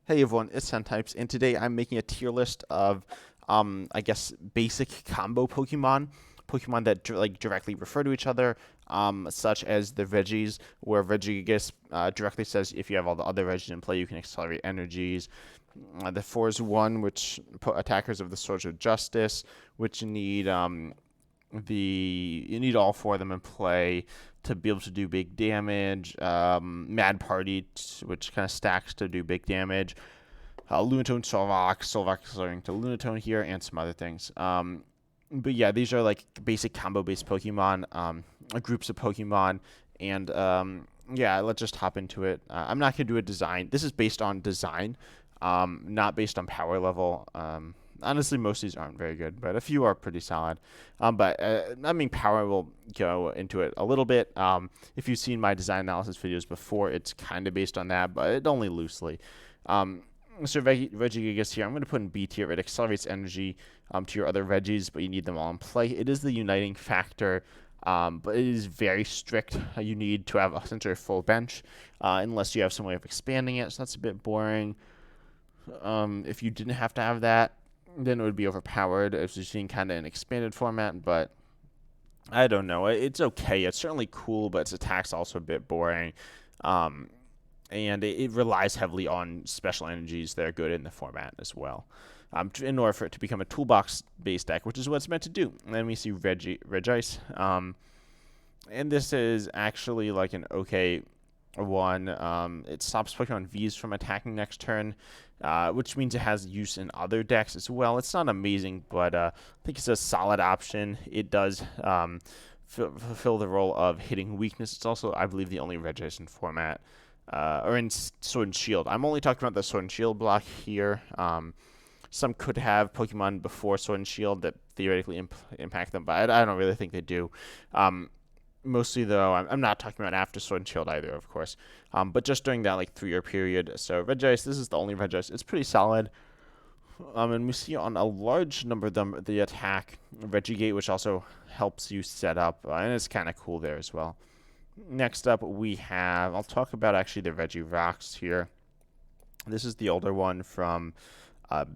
Hey everyone, it's Types, and today I'm making a tier list of, I guess, basic combo Pokemon that directly refer to each other, such as the Regis, where Regigigas directly says if you have all the other Regis in play, you can accelerate energies. The Force One, which put attackers of the Swords of Justice, which need you need all four of them in play to be able to do big damage. Mad Party, which kind of stacks to do big damage. Lunatone, Solvak starting to Lunatone here, and some other things. But yeah, these are like basic combo-based Pokemon, groups of Pokemon, and yeah, let's just hop into it. I'm not gonna do a design. This is based on design, not based on power level. Honestly, most of these aren't very good, but a few are pretty solid. But I mean, power will go into it a little bit. If you've seen my design analysis videos before, it's kind of based on that, but it only loosely. Um, so Regigigas here, I'm going to put in B tier. It accelerates energy to your other Regis, but you need them all in play. It is the uniting factor, but it is very strict. You need to have essentially a full bench, unless you have some way of expanding it. So that's a bit boring. If you didn't have to have that, then it would be overpowered. It's just in kind of an expanded format, but I don't know. It's okay. It's certainly cool, but its attack's also a bit boring. Um, and it relies heavily on special energies that are good in the format as well. In order for it to become a toolbox-based deck, which is what it's meant to do. And then we see Regice. And this is actually like an okay one. It stops Pokemon V's from attacking next turn, which means it has use in other decks as well. It's not amazing, but I think it's a solid option. It does fulfill the role of hitting weakness. It's also, I believe, the only Regice in format. Or in Sword and Shield. I'm only talking about the Sword and Shield block here. Some could have Pokemon before Sword and Shield that theoretically impact them, but I don't really think they do. Mostly, though, I'm not talking about after Sword and Shield either, of course. But just during that like 3 year period. So Regice, this is the only Regice. It's pretty solid. And we see on a large number of them the attack Regigate, which also helps you set up, and it's kind of cool there as well. Next up, we have, I'll talk about actually the Regirock here. This is the older one from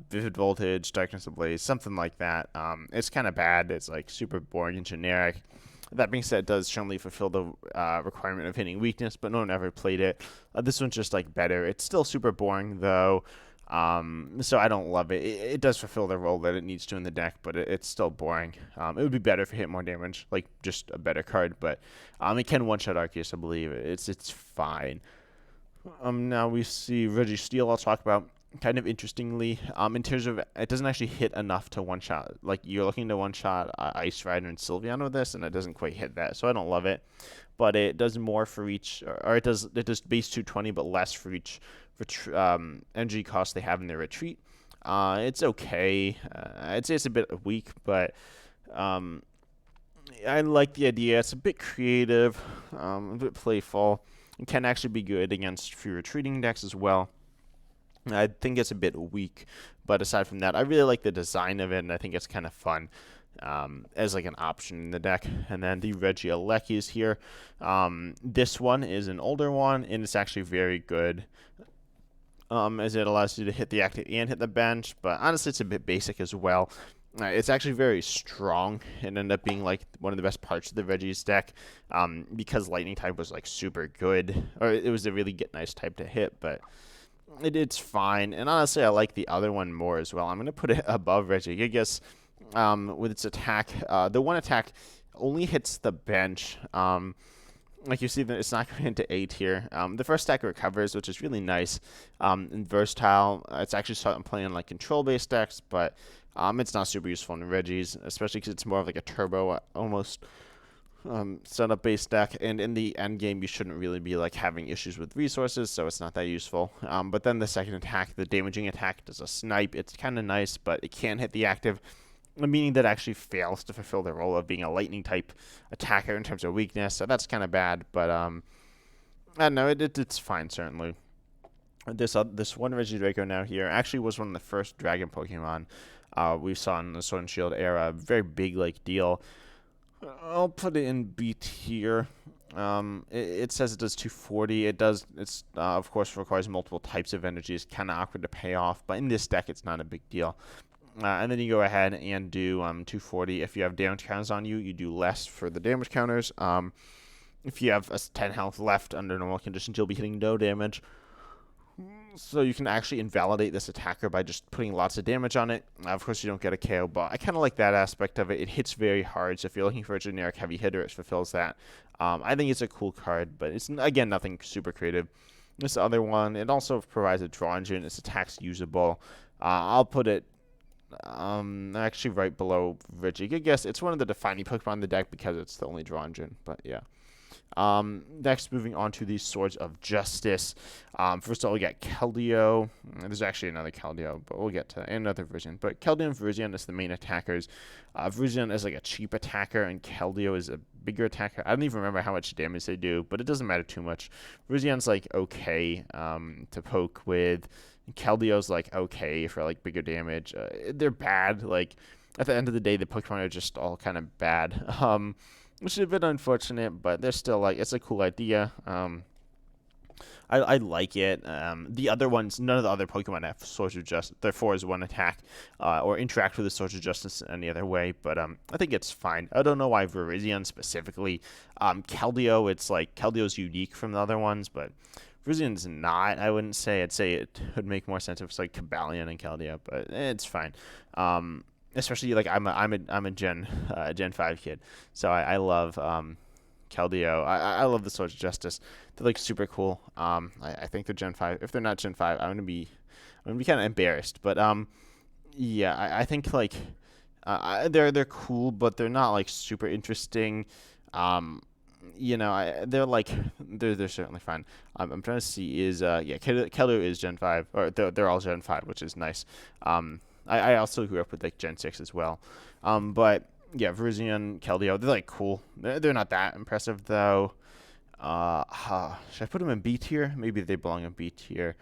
Vivid Voltage, Darkness Ablaze, something like that. It's kind of bad. It's like super boring and generic. That being said, it does certainly fulfill the requirement of hitting weakness, but no one ever played it. This one's just like better. It's still super boring though. So I don't love it. It does fulfill the role that it needs to in the deck, but it's still boring. It would be better if it hit more damage, like just a better card. But it can one-shot Arceus, I believe. It's fine. Now we see Registeel. I'll talk about kind of interestingly. In terms of it doesn't actually hit enough to one-shot. Like you're looking to one-shot Ice Rider and Sylveon with this, and it doesn't quite hit that. So I don't love it. But it does more for each, or it does base 220, but less for each energy cost they have in their retreat. It's okay. I'd say it's a bit weak, but I like the idea. It's a bit creative, a bit playful. It can actually be good against free retreating decks as well. I think it's a bit weak, but aside from that, I really like the design of it, and I think it's kind of fun as like an option in the deck. And then the Regieleki is here. This one is an older one, and it's actually very good. As it allows you to hit the active and hit the bench, but honestly, it's a bit basic as well. It's actually very strong and ended up being like one of the best parts of the Reggie's deck because Lightning type was like super good, or it was a really nice type to hit, but it's fine. And honestly, I like the other one more as well. I'm going to put it above Regigigas with its attack. The one attack only hits the bench. Like you see, that it's not going into A tier. The first stack recovers, which is really nice and versatile. It's actually starting playing like control-based decks, but it's not super useful in Regis, especially because it's more of like a turbo almost setup-based deck. And in the end game, you shouldn't really be like having issues with resources, so it's not that useful. But then the second attack, the damaging attack, does a snipe. It's kind of nice, but it can't hit the active, meaning that actually fails to fulfill the role of being a lightning type attacker in terms of weakness. So that's kind of bad, but I don't know. It's fine certainly. This one Regidrago now here actually was one of the first Dragon Pokemon we saw in the Sword and Shield era. Very big like deal. I'll put it in B tier. It says it does 240. It does. It's of course requires multiple types of energy. It's kind of awkward to pay off, but in this deck, it's not a big deal. And then you go ahead and do 240. If you have damage counters on you, you do less for the damage counters. If you have a 10 health left under normal conditions, you'll be hitting no damage. So you can actually invalidate this attacker by just putting lots of damage on it. Of course, you don't get a KO, but I kind of like that aspect of it. It hits very hard, so if you're looking for a generic heavy hitter, it fulfills that. I think it's a cool card, but it's, again, nothing super creative. This other one, it also provides a draw engine. Its attack's usable. I'll put it actually right below Regigigas. It's one of the defining Pokemon in the deck because it's the only draw engine, but yeah. Next, moving on to the Swords of Justice. First of all, we got Keldeo. There's actually another Keldeo, but we'll get to another version. But Keldeo and Virizion is the main attackers. Virizion is like a cheap attacker, and Keldeo is a bigger attacker. I don't even remember how much damage they do, but it doesn't matter too much. Virizion's like okay to poke with. Keldeo's like okay for like bigger damage. They're bad. Like at the end of the day, the Pokemon are just all kind of bad. Which is a bit unfortunate, but they're still like it's a cool idea. I like it. The other ones, none of the other Pokemon have Swords of Justice. Their 4 is 1 attack, or interact with the Swords of Justice in any other way. But I think it's fine. I don't know why Virizion specifically. Keldeo, it's like Keldeo's unique from the other ones, but Virizion's not. I wouldn't say. I'd say it would make more sense if it's like Cobalion and Keldeo, but it's fine. Especially like I'm a Gen 5 kid, so I love Keldeo. I love the Swords of Justice. They're like super cool. I think they're Gen 5. If they're not Gen 5, I'm gonna be kind of embarrassed. But yeah, I think like they're cool, but they're not like super interesting. They're certainly fine. I'm trying to see is Keldeo is Gen 5, or they're all Gen 5, which is nice. I also grew up with like Gen 6 as well. But yeah, Virizion, Keldeo, they're like cool. They're not that impressive though. Should I put them in B tier? Maybe they belong in B tier.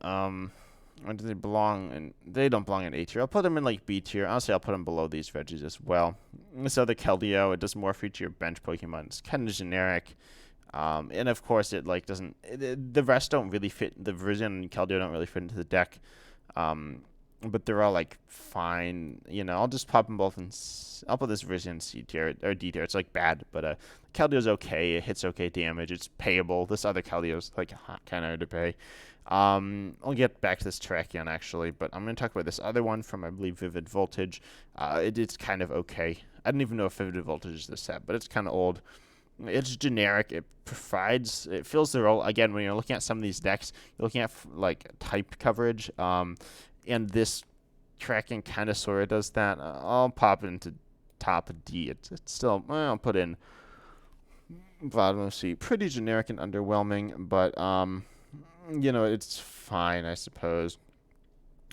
Or do they belong in? They don't belong in A tier. I'll put them in like B tier. Honestly, I'll put them below these Regis as well. This other Keldeo, it does more for your bench Pokemon. It's kind of generic. And of course, it like doesn't. The rest don't really fit. The Virizion and Keldeo don't really fit into the deck. But they're all like fine. I'll just pop them both in. I'll put this Virizion C tier or D tier. It's like bad, but Keldeo's okay. It hits okay damage. It's payable. This other Keldeo's like kind of hard to pay. I'll get back to this Terrakion actually, but I'm going to talk about this other one from I believe Vivid Voltage. It's kind of okay. I don't even know if Vivid Voltage is this set, but it's kind of old. It's generic. It fills the role. Again, when you're looking at some of these decks, you're looking at like type coverage. And this Terrakion kind of sort of does that. I'll pop it into top D. It's still, I'll put in bottom of C. Pretty generic and underwhelming, but it's fine, I suppose.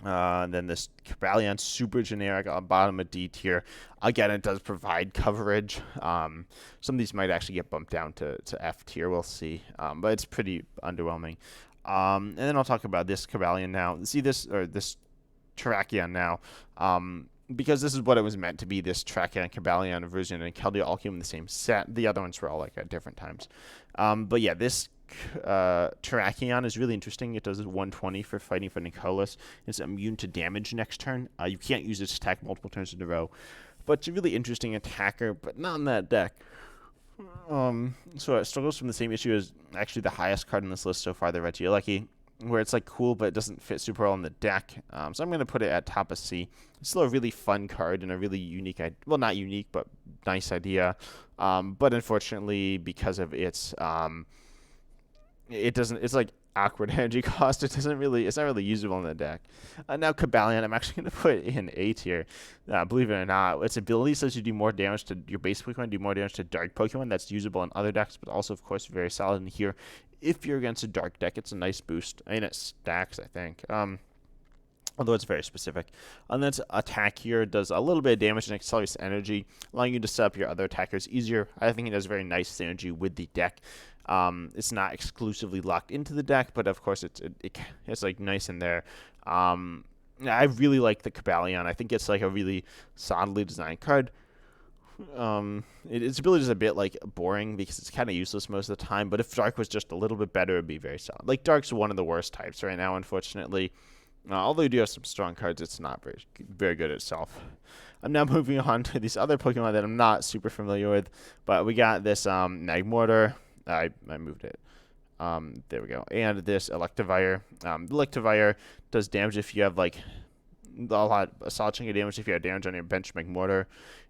Then this Cobalion, super generic, bottom of D tier. Again, it does provide coverage. Some of these might actually get bumped down to F tier. We'll see. But it's pretty underwhelming. And then I'll talk about this Cobalion now. See this Terrakion now. Because this is what it was meant to be. This Terrakion, Cobalion, Virizion, and Keldeo all came in the same set. The other ones were all like at different times. But yeah, this Terrakion is really interesting. It does 120 for fighting for Nicolas. It's immune to damage next turn. You can't use its attack multiple turns in a row. But it's a really interesting attacker, but not in that deck. So it struggles from the same issue as actually the highest card in this list so far, the Regieleki, where it's like cool, but it doesn't fit super well in the deck. So I'm going to put it at top of C. It's still a really fun card and a really unique, well, not unique, but nice idea. But unfortunately, because of its, it's like awkward energy cost. It's not really usable in the deck. Now Cobalion, I'm actually going to put in A tier. Believe it or not, its ability says you do more damage to your base Pokemon, do more damage to dark Pokemon. That's usable in other decks, but also, of course, very solid in here. If you're against a dark deck, it's a nice boost. I mean, it stacks, I think. Although it's very specific. And then its attack here does a little bit of damage and accelerates energy, allowing you to set up your other attackers easier. I think it does very nice synergy with the deck. It's not exclusively locked into the deck, but of course it's like nice in there. I really like the Cobalion. I think it's like a really solidly designed card. its ability is a bit like boring because it's kind of useless most of the time. But if Dark was just a little bit better, it'd be very solid. Like Dark's one of the worst types right now, unfortunately. Although you do have some strong cards, it's not very good itself. I'm now moving on to these other Pokemon that I'm not super familiar with, but we got this Magmortar. I moved it. There we go. And this Electivire. The Electivire does damage if you have like a solid chunk of damage if you have damage on your bench Magmortar,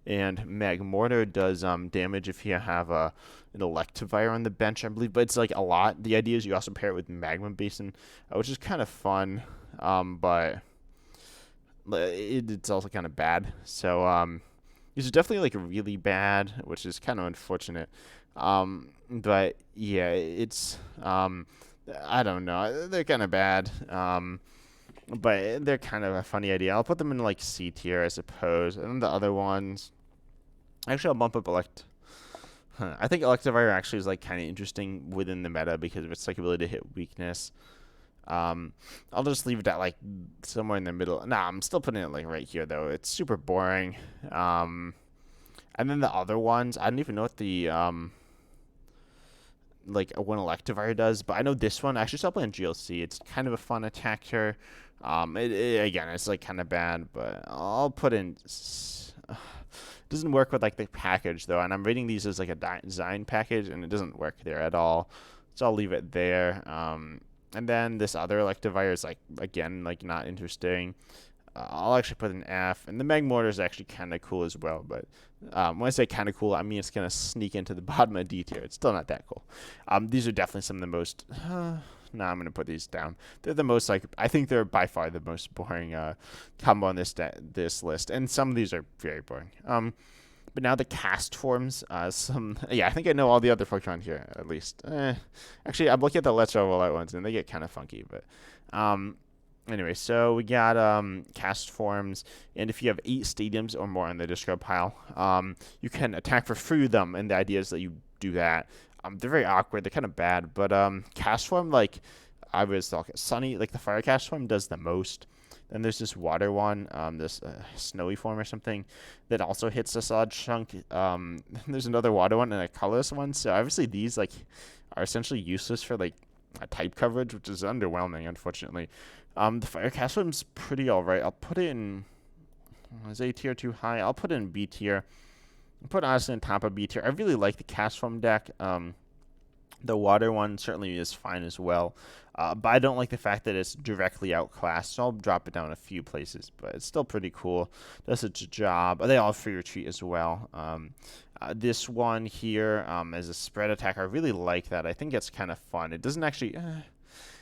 and Magmortar does damage if you have an Electivire on the bench, I believe, but it's like a lot. The idea is you also pair it with Magma Basin, which is kind of fun, but it's also kind of bad. So these are definitely like really bad, which is kind of unfortunate. But yeah, it's I don't know, they're kind of bad. But they're kind of a funny idea. I'll put them in like C tier, I suppose. And then the other ones, actually, I'll bump up I think Electivire actually is like kind of interesting within the meta because of its like ability to hit weakness. I'll just leave it at like somewhere in the middle. Nah, I'm still putting it like right here though. It's super boring. And then the other ones, I don't even know what the like one Electivire does, but I know this one. I actually still playing GLC. It's kind of a fun attacker. Again, it's like kind of bad, but I'll put in. It doesn't work with like the package though, and I'm rating these as like a design package, and it doesn't work there at all. So I'll leave it there. And then this other Electivire is like again like not interesting. I'll actually put an F, and the Magmortar is actually kind of cool as well. But when I say kind of cool, I mean it's gonna sneak into the bottom of D tier. It's still not that cool. These are definitely some of the most. No, I'm gonna put these down. They're the most like I think they're by far the most boring combo on this list, and some of these are very boring. But now the cast forms. I think I know all the other Pokemon here at least. Actually, I'm looking at the Let's Roll Out ones, and they get kind of funky. But anyway, so we got cast forms, and if you have 8 stadiums or more on the discard pile, you can attack for free with them. And the idea is that you do that. They're very awkward. They're kind of bad, but cast form, like I was talking, Sunny, like the fire cast form does the most. Then there's this water one, this snowy form or something, that also hits a solid chunk. There's another water one and a colorless one. So obviously these like are essentially useless for like a type coverage, which is underwhelming, unfortunately. The fire cast form's pretty alright. I'll put it in. Is A tier too high? I'll put it in B tier. I'll put honestly in top of B tier. I really like the cast form deck. The water one certainly is fine as well. But I don't like the fact that it's directly outclassed, so I'll drop it down a few places. But it's still pretty cool. Does its job. They all have free retreat as well. This one here as a spread attack, I really like that. I think it's kind of fun. It doesn't actually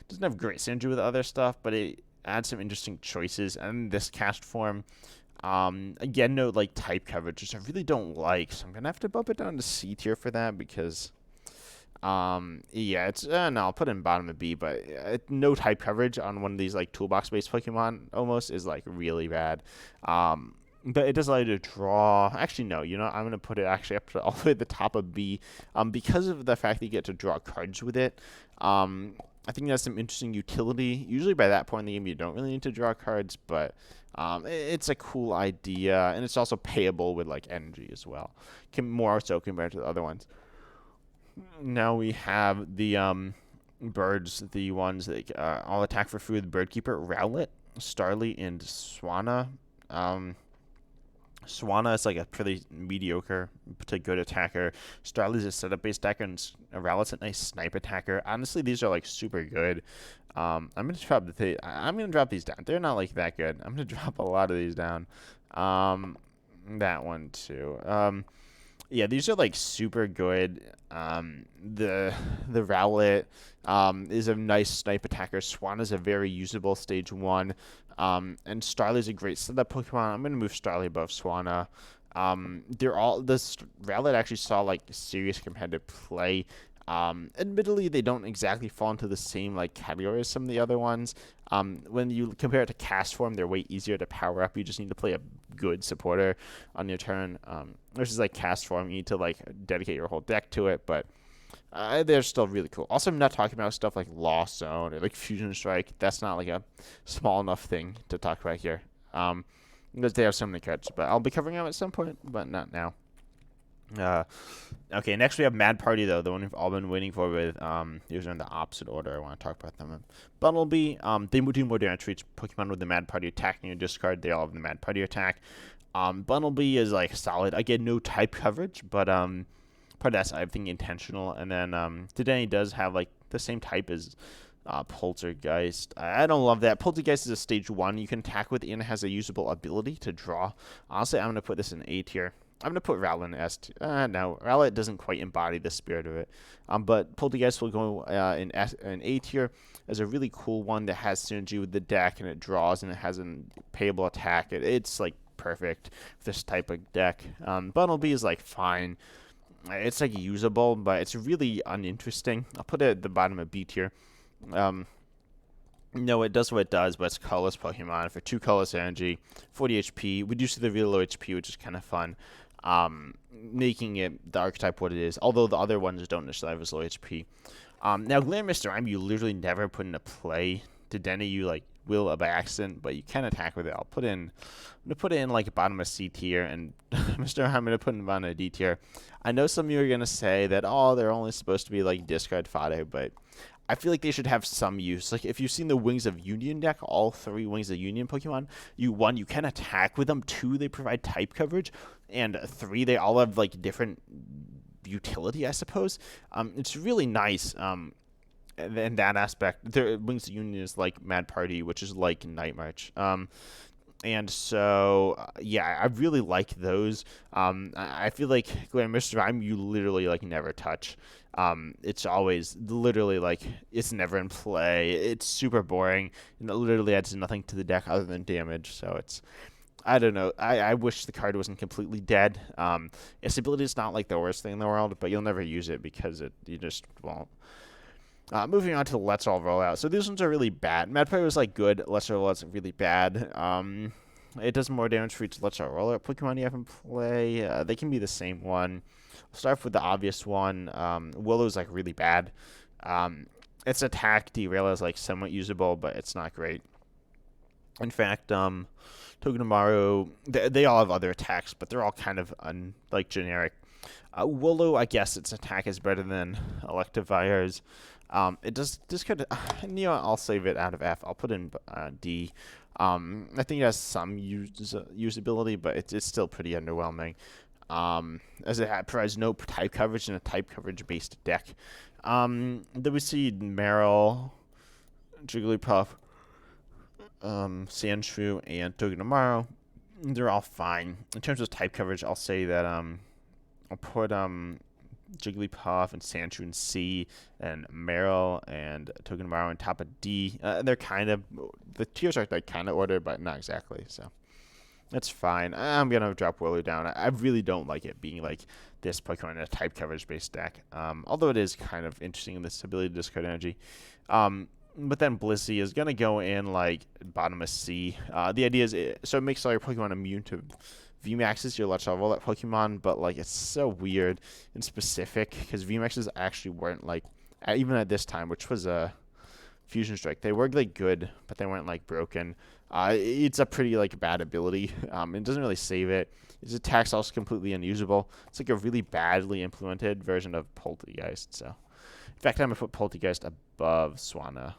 doesn't have great synergy with other stuff, but it adds some interesting choices. And this cast form, again, no like type coverage, which I really don't like. So I'm gonna have to bump it down to C tier for that because. Yeah, it's no, I'll put it in bottom of B, but no type coverage on one of these like toolbox based Pokemon almost is like really bad. But it does allow you to draw. Actually, no, I'm gonna put it actually up to all the way at the top of B, because of the fact that you get to draw cards with it. I think that's some interesting utility. Usually by that point in the game, you don't really need to draw cards, but it's a cool idea, and it's also payable with like energy as well. More so compared to the other ones. Now we have the birds, the ones that all attack for food. Birdkeeper, Rowlet, Starly, and Swanna. Swanna is like a pretty mediocre to good attacker. Starly's a setup-based attacker, and Rowlet's a nice snipe attacker. Honestly, these are like super good. I'm gonna drop these down. They're not like that good. I'm gonna drop a lot of these down. That one too. Yeah, these are like super good. The Rowlet is a nice snipe attacker. Swan is a very usable stage 1. And Starly is a great setup Pokemon. I'm gonna move Starly above Swanna. This Rowlet actually saw like serious competitive play. Admittedly, they don't exactly fall into the same like category as some of the other ones. When you compare it to cast form, they're way easier to power up. You just need to play a good supporter on your turn. Versus like cast form, you need to like dedicate your whole deck to it. But they're still really cool. Also, I'm not talking about stuff like Lost Zone or like Fusion Strike. That's not like a small enough thing to talk about here. Because they have so many cards. But I'll be covering them at some point, but not now. Uh, okay, next we have Mad Party, though, the one we've all been waiting for with, these are in the opposite order. I want to talk about them. Bunnelby, they do more damage for each Pokemon with the Mad Party attack in your discard. They all have the Mad Party attack. Bunnelby is, like, solid. I get no type coverage, but, part of that's, I think, intentional. And then, Dedenne does have, like, the same type as Poltergeist. I don't love that. Poltergeist is a stage 1 you can attack with and has a usable ability to draw. Honestly, I'm going to put this in A tier. I'm going to put Rowlet in S tier. No, Rowlet doesn't quite embody the spirit of it. But Poltergeist will go in A tier as a really cool one that has synergy with the deck, and it draws, and it has a payable attack. It's like perfect for this type of deck. Bunnelby is like fine. It's like usable, but it's really uninteresting. I'll put it at the bottom of B tier. No, it does what it does, but it's colorless Pokemon for 2 colorless energy, 40 HP. We do see the real low HP, which is kind of fun, making it the archetype what it is, although the other ones don't necessarily have as low HP. Now, Glaring Mr. Rime, you literally never put into play. Dedenne, you like will by accident, but you can attack with it. I'm gonna put it in like bottom of C tier, and Mr. Rime, I'm gonna put it in bottom of D tier. I know some of you are gonna say that, oh, they're only supposed to be like discard fodder, but I feel like they should have some use. Like, if you've seen the Wings of Union deck, all 3 Wings of Union Pokemon, you can attack with them. 2, they provide type coverage, and 3, they all have like different utility, I suppose. It's really nice. In that aspect, the Wings of Union is like Mad Party, which is like Night March. And so, yeah, I really like those. I feel like Glaring Mr. Rime, you literally like never touch. It's always literally like it's never in play. It's super boring, and it literally adds nothing to the deck other than damage. So it's, I don't know. I wish the card wasn't completely dead. Its ability is not like the worst thing in the world, but you'll never use it because you just won't. Moving on to the Let's All Roll Out. So these ones are really bad. Mad Party was like good. Let's All Roll Out's really bad. It does more damage for each Let's All Roll Out Pokemon you have in play. They can be the same one. I'll start with the obvious one. Willow's like really bad. Its attack derail is like somewhat usable, but it's not great. In fact, Togedemaru, they all have other attacks, but they're all kind of like generic. Willow, I guess its attack is better than Electivire's. It does discard. I'll save it out of F. I'll put in D. I think it has some usability, but it's still pretty underwhelming. As it provides no type coverage in a type coverage based deck. Then we see Marill, Jigglypuff, Sandshrew, and Togedemaru. They're all fine. In terms of type coverage, I'll say that I'll put Jigglypuff and Sandshrew in C, and Marill and Togedemaru on top of D. They're kind of, the tiers are like kind of ordered, but not exactly. So that's fine. I'm gonna drop Willow down. I really don't like it being like this Pokemon in a type coverage based deck. Although it is kind of interesting in this ability to discard energy. But then Blissey is gonna go in like bottom of C. The idea is so it makes all your Pokemon immune to VMAXs, your Let's Roll That Pokemon, but like it's so weird and specific because VMAXs actually weren't like even at this time, which was a Fusion Strike. They were like good, but they weren't like broken. It's a pretty like bad ability. It doesn't really save it. Its attack's also completely unusable. It's like a really badly implemented version of Poltergeist. So, in fact, I'm gonna put Poltergeist above Swanna.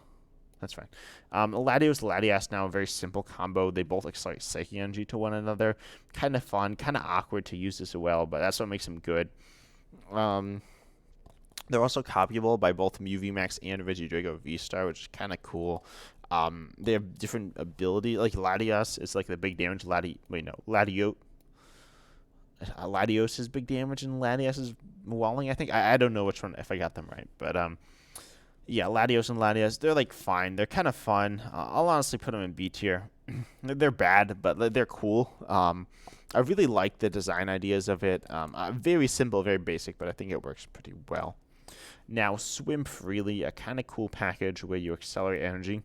That's fine. Latios, Latias now a very simple combo. They both accelerate Psychic Energy to one another. Kind of fun, kind of awkward to use as well, but that's what makes them good. They're also copyable by both Mew VMAX and Regidrago V-Star, which is kind of cool. They have different ability. Like Latias is like the big damage. Latios is big damage and Latias is Walling, I think. I don't know which one, if I got them right. But yeah, Latios and Latias, they're like fine. They're kind of fun. I'll honestly put them in B tier. They're bad, but they're cool. I really like the design ideas of it. Very simple, very basic, but I think it works pretty well. Now, Swim Freely, a kind of cool package where you accelerate energy.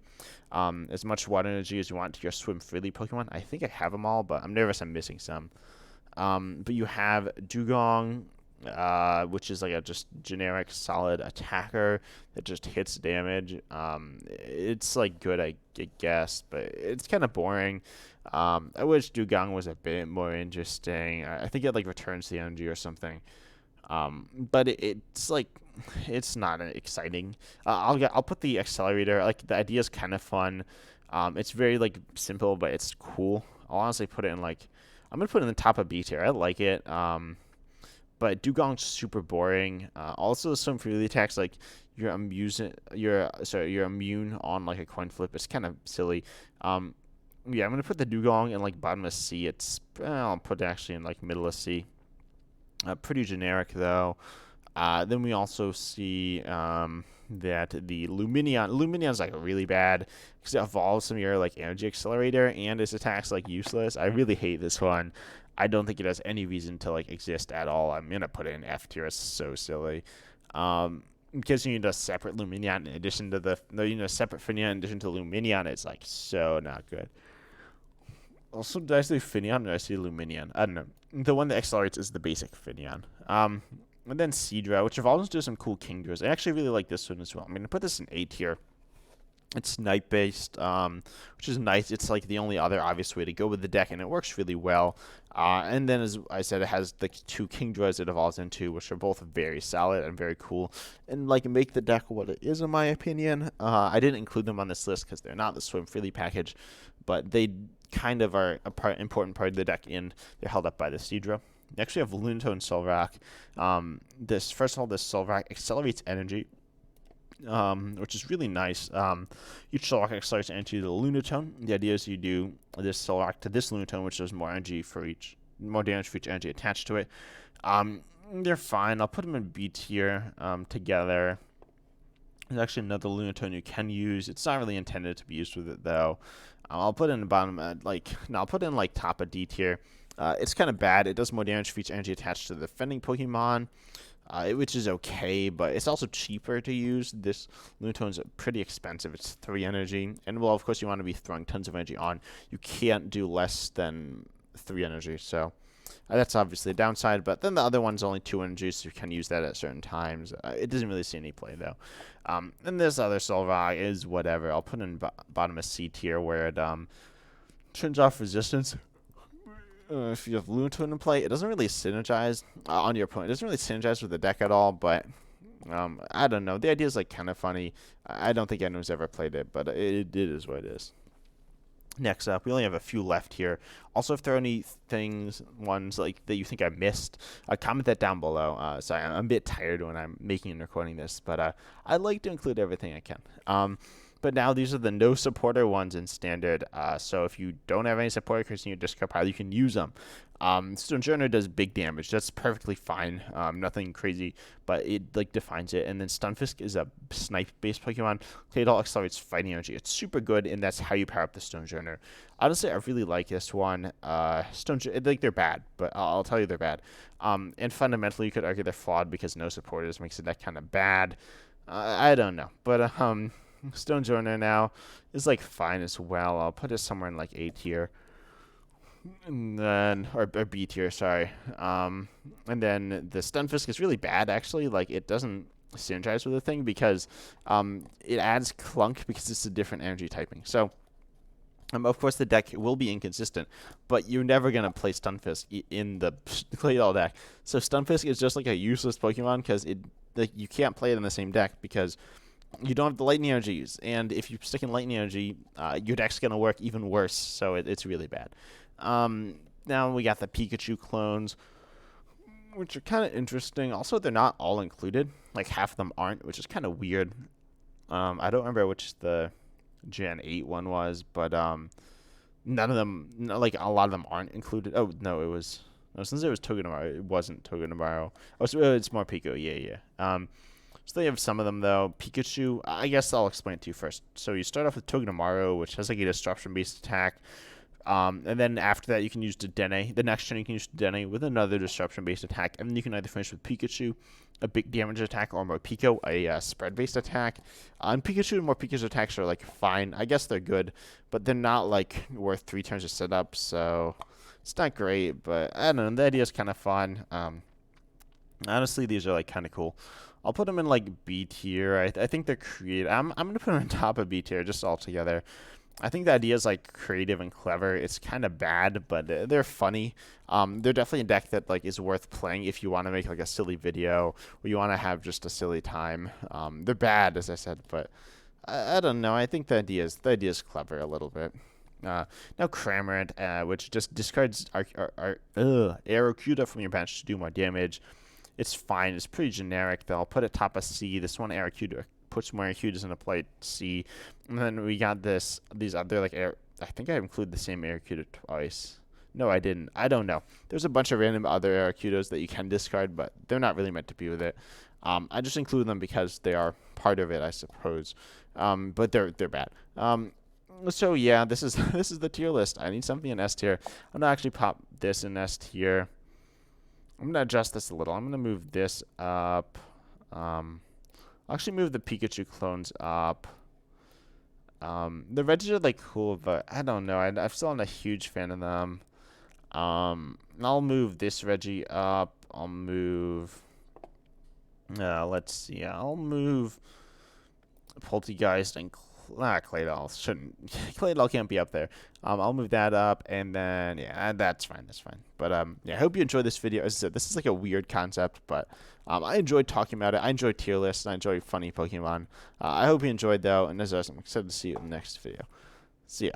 As much water energy as you want to your Swim Freely Pokemon. I think I have them all, but I'm nervous I'm missing some. But you have Dugong, which is like a just generic solid attacker that just hits damage. It's like good, I guess, but it's kind of boring. I wish Dugong was a bit more interesting. I think it like returns the energy or something. But it's like it's not exciting. I'll put the accelerator. Like the idea is kind of fun. It's very like simple, but it's cool. I'll honestly put it in like I'm gonna put it in the top of B tier. I like it. But Dugong's super boring. Also, some freely attacks like you're immune on like a coin flip. It's kind of silly. Um, yeah, I'm gonna put the Dugong in like bottom of C. I'll put it actually in like middle of C. Pretty generic though. Then we also see that the Luminion's like really bad because it evolves from your like energy accelerator and its attacks like useless. I really hate this one. I don't think it has any reason to like exist at all. I'm gonna put it in F tier. It's so silly. Because you need a separate Luminion in addition to separate Finneon in addition to Luminion. It's like so not good. Also, did I say Finneon or did I say Luminion? I don't know. The one that accelerates is the basic Finneon. And then Seadra, which evolves into some cool Kingdras. I actually really like this one as well. I'm gonna put this in A tier. It's snipe based, which is nice. It's like the only other obvious way to go with the deck, and it works really well. And then, as I said, it has the two Kingdras it evolves into, which are both very solid and very cool, and like make the deck what it is, in my opinion. I didn't include them on this list because they're not the Swim Freely package, but they kind of are important part of the deck, and they're held up by the Seadra. Next, we have Lunatone Solrock. First of all, this Solrock accelerates energy, which is really nice. Each Solrock accelerates energy to the Lunatone. The idea is you do this Solrock to this Lunatone, which does more damage for each energy attached to it. They're fine. I'll put them in B tier together. There's actually another Lunatone you can use. It's not really intended to be used with it though. I'll put it in the bottom, I'll put it in like top of D tier. It's kind of bad. It does more damage for each energy attached to the defending Pokemon, which is okay, but it's also cheaper to use. This Lunatone's pretty expensive. It's 3 energy, and well, of course, you want to be throwing tons of energy on. You can't do less than 3 energy, so that's obviously a downside. But then the other one's only 2 energy, so you can use that at certain times. It doesn't really see any play though. And this other Solrock is whatever. I'll put it in bottom of C tier where it turns off resistance. If you have Lunatone in play, it doesn't really synergize on your opponent. It doesn't really synergize with the deck at all, but I don't know. The idea is like kind of funny. I don't think anyone's ever played it, but it is what it is. Next up, we only have a few left here. Also, if there are any ones like that you think I missed, comment that down below. Sorry, I'm a bit tired when I'm making and recording this, but I like to include everything I can. But now these are the no supporter ones in standard. So if you don't have any supporter cards in your discard pile, you can use them. Stonjourner does big damage. That's perfectly fine. Nothing crazy, but it like defines it. And then Stunfisk is a snipe-based Pokemon. Claydol accelerates fighting energy. It's super good, and that's how you power up the Stonjourner. Honestly, I really like this one. Like they're bad, but I'll tell you they're bad. And fundamentally, you could argue they're flawed because no supporters makes it that kind of bad. I don't know, but Stonjourner now is like fine as well. I'll put it somewhere in like A tier, and then or B tier, sorry. And then the Stunfisk is really bad actually. Like it doesn't synergize with the thing because it adds Clunk because it's a different energy typing. So of course the deck will be inconsistent, but you're never gonna play Stunfisk in the Claydol deck. So Stunfisk is just like a useless Pokemon because you can't play it in the same deck because you don't have the lightning energies, and if you stick in lightning energy, your deck's gonna work even worse. So it's really bad. Now we got the Pikachu clones, which are kind of interesting. Also, they're not all included. Like half of them aren't, which is kind of weird. I don't remember which the Gen 8 one was, but none of them, like a lot of them aren't included. Oh no, it was. No, since it was Togedemaru, it wasn't Togedemaru. Oh, so it's more Pico. Yeah. So they have some of them, though. Pikachu, I guess I'll explain it to you first. So you start off with Togedemaru, which has like a disruption-based attack. And then after that, you can use Dedenne. The next turn, you can use Dedenne with another disruption-based attack. And then you can either finish with Pikachu, a big damage attack, or Morpeko, a spread-based attack. And Pikachu and Morpeko's attacks are like fine. I guess they're good, but they're not like worth 3 turns to set up. So it's not great, but I don't know. The idea is kind of fun. Honestly, these are like kind of cool. I'll put them in like B tier. I think they're creative. I'm gonna put them on top of B tier just altogether. I think the idea is like creative and clever. It's kind of bad, but they're funny. They're definitely a deck that like is worth playing if you want to make like a silly video or you want to have just a silly time. They're bad, as I said, but I don't know. I think the idea is clever a little bit. Now Cramorant, which just discards Arrokuda from your bench to do more damage. It's fine. It's pretty generic, though. I'll put it top of C. This one Arrokuda puts more Arrokudas into play C. And then we got these other, like, I think I included the same Arrokuda twice. No, I didn't. I don't know. There's a bunch of random other Arrokudas that you can discard, but they're not really meant to be with it. I just include them because they are part of it, I suppose. But they're bad. So yeah, this is this is the tier list. I need something in S tier. I'm gonna actually pop this in S tier. I'm gonna adjust this a little. I'm gonna move this up. I'll actually move the Pikachu clones up. The Regis are like cool, but I don't know. I'm still not a huge fan of them. I'll move this Reggie up. I'll move. Let's see. I'll move Poltegeist and Claydol shouldn't. Claydol can't be up there. I'll move that up, and then yeah, that's fine. That's fine. But yeah, I hope you enjoyed this video. As I said, this is like a weird concept, but I enjoyed talking about it. I enjoy tier lists, and I enjoy funny Pokemon. I hope you enjoyed though, and as always, I'm excited to see you in the next video. See ya.